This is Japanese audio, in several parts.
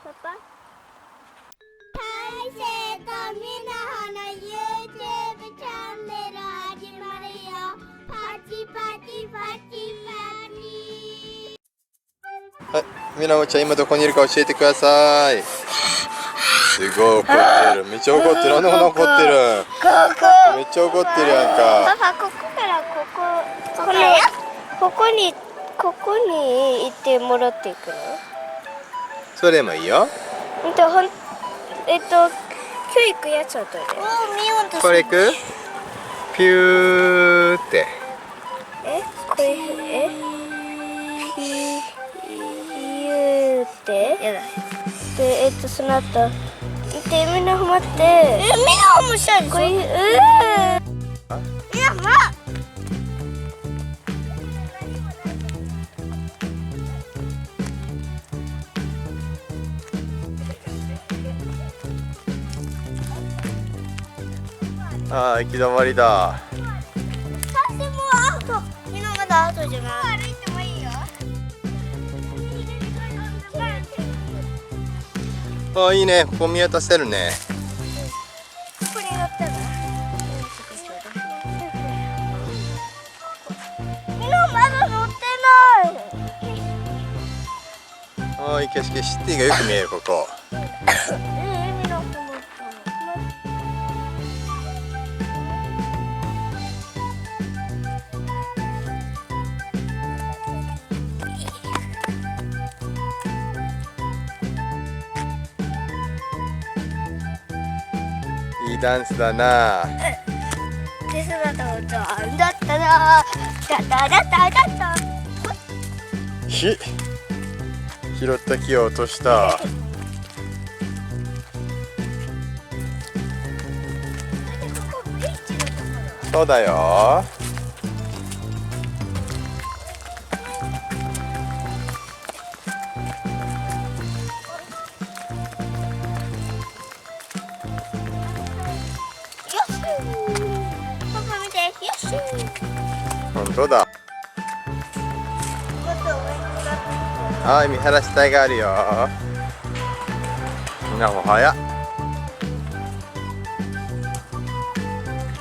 パパ大勢とみなほの YouTube チャンネル始まるよ。パチパチパチパチ。はい、みなもちゃん今どこにいるか教えてください。すごい怒ってる。めっちゃ怒ってる。なんでこんな怒ってる。めっちゃ怒ってるやんか。パパ、ここからここに行ってもらっていくの？それもいいよ。今日行くやつはどれ？これ行く？ピューって。これピューってやだ。でその後でみんな待って。みんなもしたい。これみんなああ、行き止まりだ。私もアウト。みんなまだアウトじゃない。歩いてもいいよ。ああ、いいね。ここ見渡せるね。ここに乗ったらみんなまだ乗ってない。ああ、いい景色。シティがよく見える、ここ。いいダンスだな。でその後だったら拾った木を落とした。そうだよ。本当だ。はい、見晴らし台があるよ。みんなも早っ。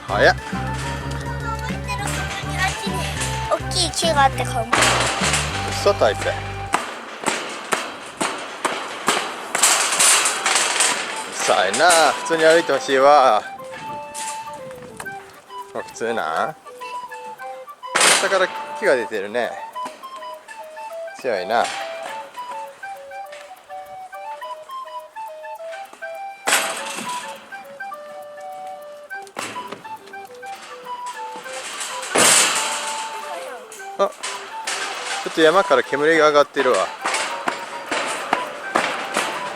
早っ。大きい木があってかも。嘘大勢。さあな、普通に歩いてほしいわ。普通な。下から木が出てるね。強いな。あ、ちょっと山から煙が上がってるわ。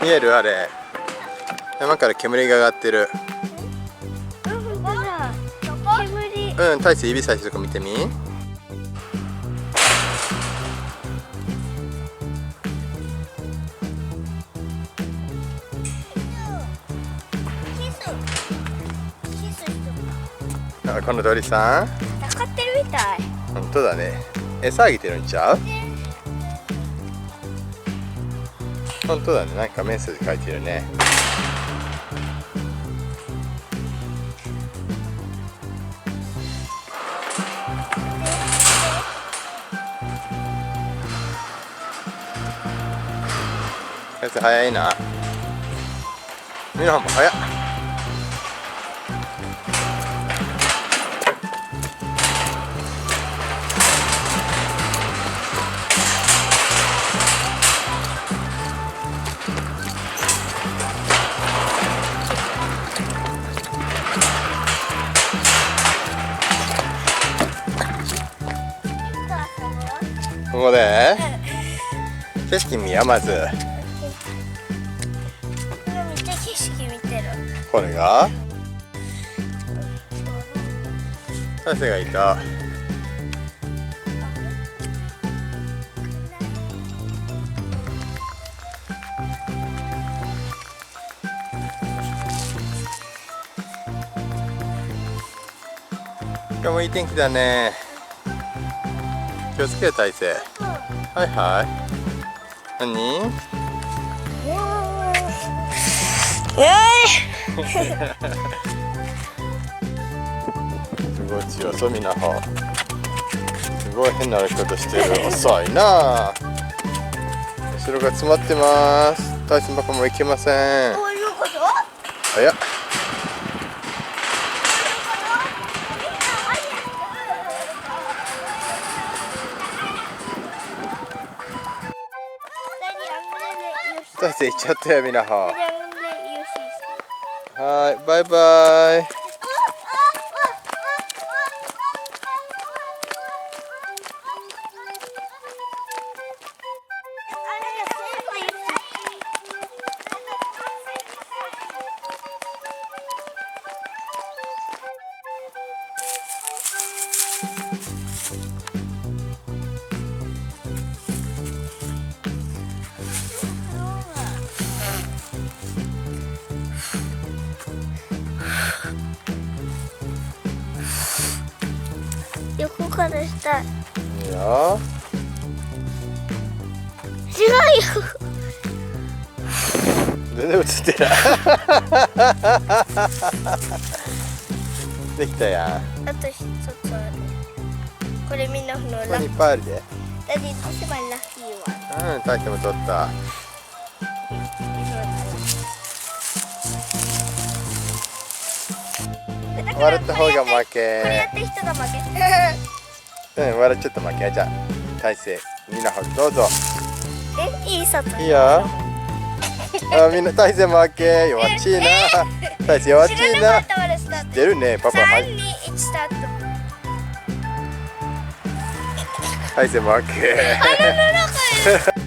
見える？あれ、山から煙が上がってる。うん、大勢指さしてとか見てみ。あ、この鳥さん使ってるみたい。本当だね。餌あげてるんちゃう？本当だね。なんかメッセージ書いてるね。やつ早いな。みんなも早っ。ここで景色見や、まず。めっちゃ景色見てる。これが大勢がいた。今日もいい天気だね。気をつけよ、大勢。はいはい。何？すごい強そう、みなほ。すごい変な歩き方してる。遅いな。後ろが詰まってます。大志パパも行けません。どういうこと？早っ。大志行っちゃったよ、みなほ。はい、バイバイ。横からしたい。いいよ。違うよ。全然映ってない。できたやん。あと一つある。これみんなのラッキー。ここにいっぱいあるで。ダディと一番ラッキーは。うん、大しても取った。笑った方が負これけ。やった人が負け。うん、笑っちゃった負け。じゃあ、大勢、みんなどうぞ。いい外。いいよ。あ、みんな大勢負け。弱っちいな。大勢弱っちいな。知ってるね、パパ。3、2、1スタート。大勢負け。あの中で